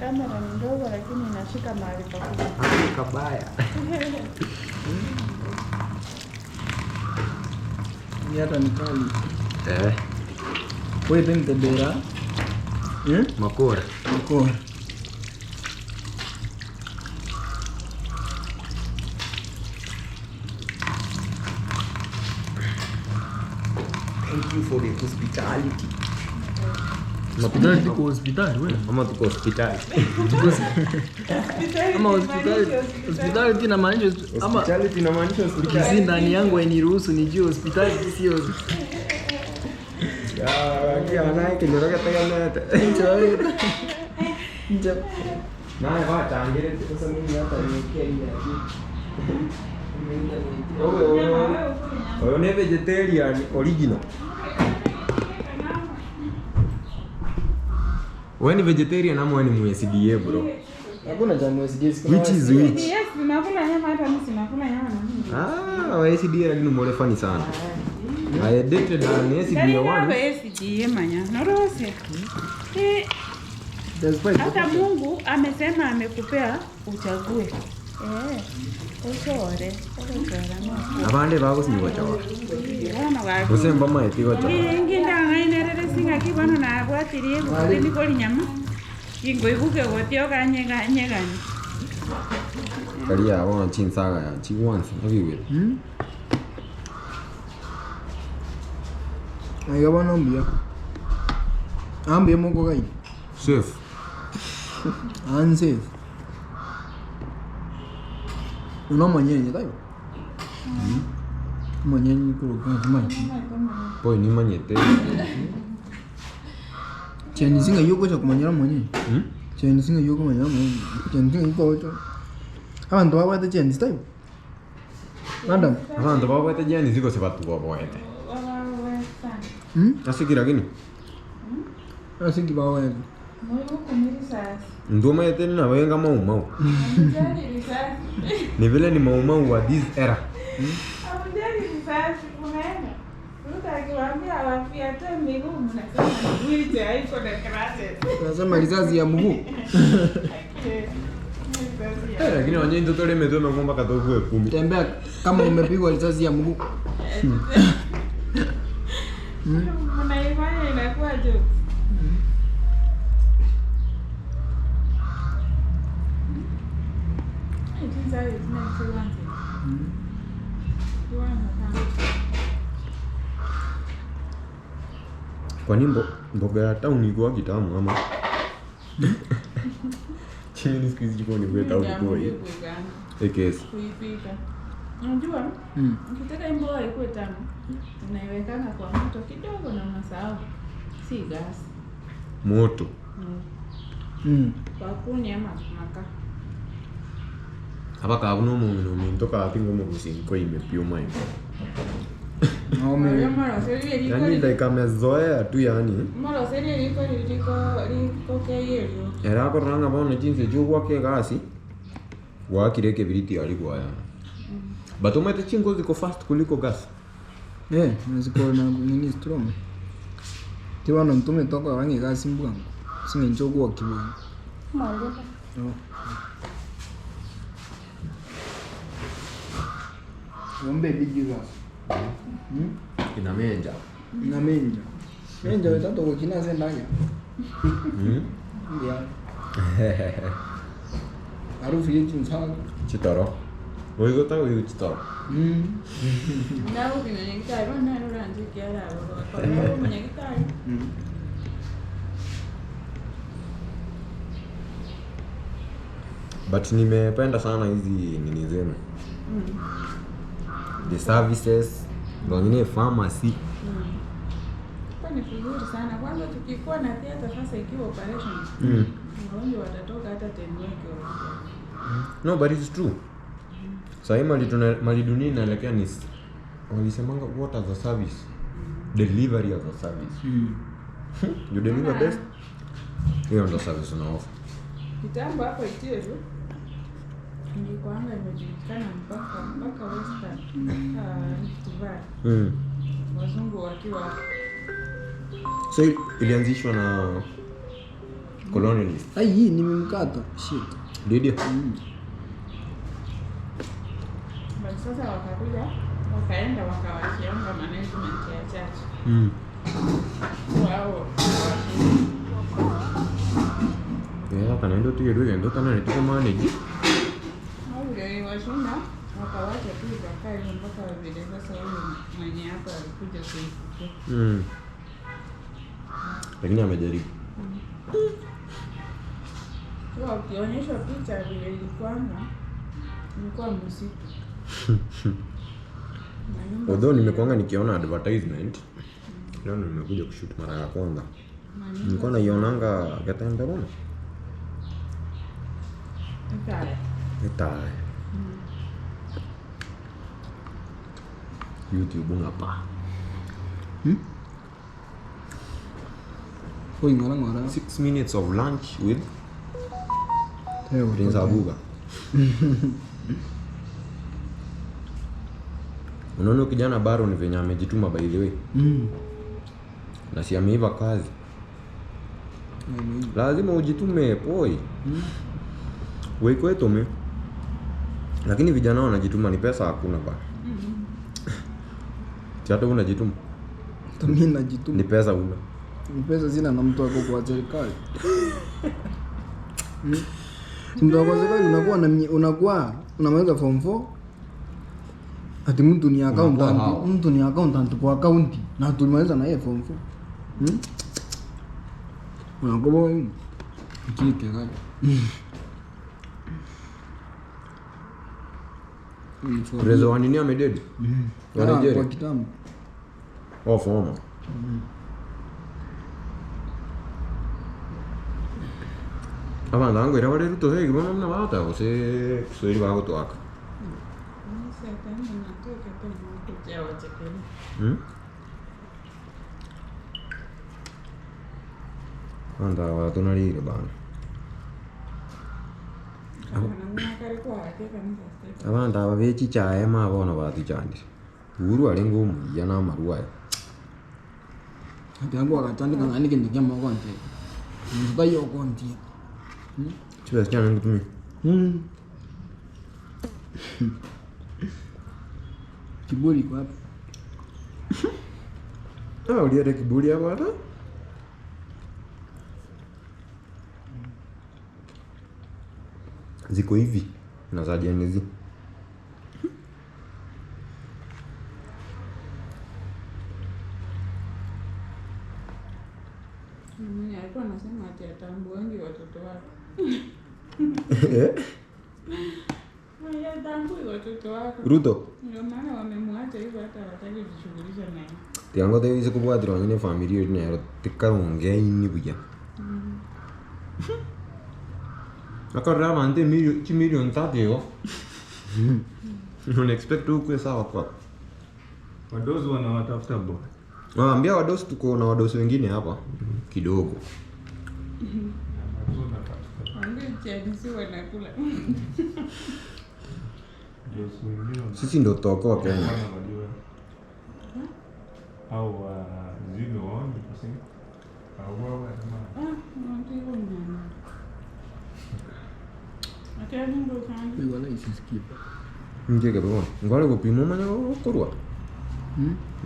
Kamera ni ndogo lakini inashika mahali pakubwa. Kabaya. Ni hata ni kali. Wewe pembe bera. Makora. Makora. Thank you for the hospitality. Hospitality kwa hospitali wewe. Ama tuko hospitali. Ama hospitality na maanisha ama hospitality na maanisha hospitali. Sisi ndani yangu hainiruhusu nijue hospitality sio. Kia naye kinoroka tagana. Nje. Naye bata angere sasa mimi hata niwekea ile hapo. Wewe ni vegetarian original. Wewe ni vegetarian ama wewe ni MSDA bro? Hakuna cha MSDA. Which is which? Yes, tunakula nyama hata mimi sinakula nyama na mimi. MSDA lakini mole funny sana. I dated an MSDA once. MSDA manya. Norose. Hata Mungu amesema amekupea uchague. Usore. Abande bago sinyo chawa. Wana wa. Usemba mai tigo chawa. Nginda ngainere singa kibano na abwatirie kutini koli nyama. Ingo ibuke gotio kanyega nyegani. Kalia wana chinsaga ya chiwansi aviwe. Aiga bana mbia. Ambia moko gai. Chef. Unsafe. Uno manyenye tayo. Manyenye kwa mai. Poi ni manyete. Cheni singa yuko cha kumanyira manyenye. Cheni singa yuko manyira manyenye. Cheni singa yuko cho. Abantu babate cheni tayo. Nanda. Abantu babate cheni ziko sebatu babate. Asikira gini? Asiki babate. Ndo mayete na wenga mau. Ni vile ni mau wa this era. Nasema risasi ya mguu. Lakini wanye mtoto ile metoa ngomba katovu 10. Tembea kama umepigwa risasi ya mguu. Mnaifanya inakuwa joke. Kwa nini mboga ya town iko kitamu ama? Chini sikizi jiko ni kwa town kwa hiyo. Ekes. Kuipika. Unajua? Ukitaka mboga ikuwe tamu, unaiweka kwa moto kidogo na unasahau. Si gas. Moto. Kwa kuni ama makaa. Hapa kabuno mume toka pingo mo kusinko imepio mai. Yani like amezoea tu yani. Mara sasa liko kaiyo. Era ko ranga bana jinsi jugwa ke gasi. Wa kireke biriti alikuwa ya. But umete chingo ziko fast kuliko gas. Ziko na nini strong. Tiwa na mtume toka wangi gasi mbwangu. Singe njogwa kibwa. Mara. Ngombe bigi gas. Ina menja. Na menja. Menja wetato kwa kina zendanya. Ndia. Harufu yetu nsaga. Chitoro. Oigo ta oigo chitoro. Ndao kinanyika bana rangi kiara kwa sababu mnyanyika. But nimependa sana hizi nini zenu. The services, wengine pharmacy. Ni vizuri sana. Kwanza tukikuwa na theater sasa ikiwa operation. Wagonjwa watatoka hata 10 wiki. No, but it's true. Sasa mali dunia inaelekea ni walisemanga what as a service. Delivery as a service. You deliver best. Hiyo ndio service unaoffer. Kitambo hapo Itiro. Nilikuanga imejulikana mpaka Western. Valley. Wazungu wakiwa So ilianzishwa na colonialist. Hii nimemkata. Shit. Did you? But sasa wakakuja wakaenda wakawashianga management ya church. Wao. Yeah, kanaendo tu yedu ndo kana nitiko manage. Hao ndio washinda wakawacha tu wakae mpaka vile sasa huyo mwenye hapa alikuja kuifukia. Lakini amejaribu. Kwa ukionyesha picha vile ilikuwa msitu. Although nimekuanga nikiona advertisement. Leo nimekuja kushoot mara ya kwanza. Nilikuwa naionanga Gatemberona. Itae. YouTube ngapa? Koi ngara. 6 minutes of lunch with Prince Abuga. Unaona kijana baro ni venye amejituma by the way. Na si ameiva kazi. Lazima ujitume poi. Wewe kwetu me. Lakini vijana wanajituma ni pesa hakuna ba. Hata unajituma. Mimi najituma. Ni pesa una. Ni pesa sina na mtu wako kwa serikali. Mtu wako kwa serikali unakuwa unamaliza form 4. Ati mtu ni accountant kwa account na tulimaliza na yeye form 4. Unakuwa wewe kike gani? Prezo wa nini amededi? Wanajeri kwa kitambo. Former. Abana yangu era wale ruto hegi bwana mna wata ose sweri wako to aka. Anda watu nalire bana. Abana babechi chae ma bona batu chandi. Uru ali ngumu yana maruwa. Yangu akatandika ngani kindikia makonte. Mbayo konti. Chibes chana ngutumi. Kiburi kwa hapa. Ulienda kiburi hapo hata? Ziko hivi na za jenezi. Mimi alikuwa anasema ati atambuangi watoto wake. Atambui watoto wake. Ruto. Ndio maana wamemwacha hivyo hata hawataki kujishughulisha naye. Tiango te hizo kubwadira nyine familia ni ero tikaronge ini buya. Akarra mante milioni tatu yo. Una expect huko sawa kwa. Wadozi wanawatafuta bwana. Ambia wadosi tuko na wadosi wengine hapa kidogo. Sisi ndo toko Kenya. Au zile waone kasi. Au wao Wala isiskip. Nje kabisa. Ngwale kupima manya korwa.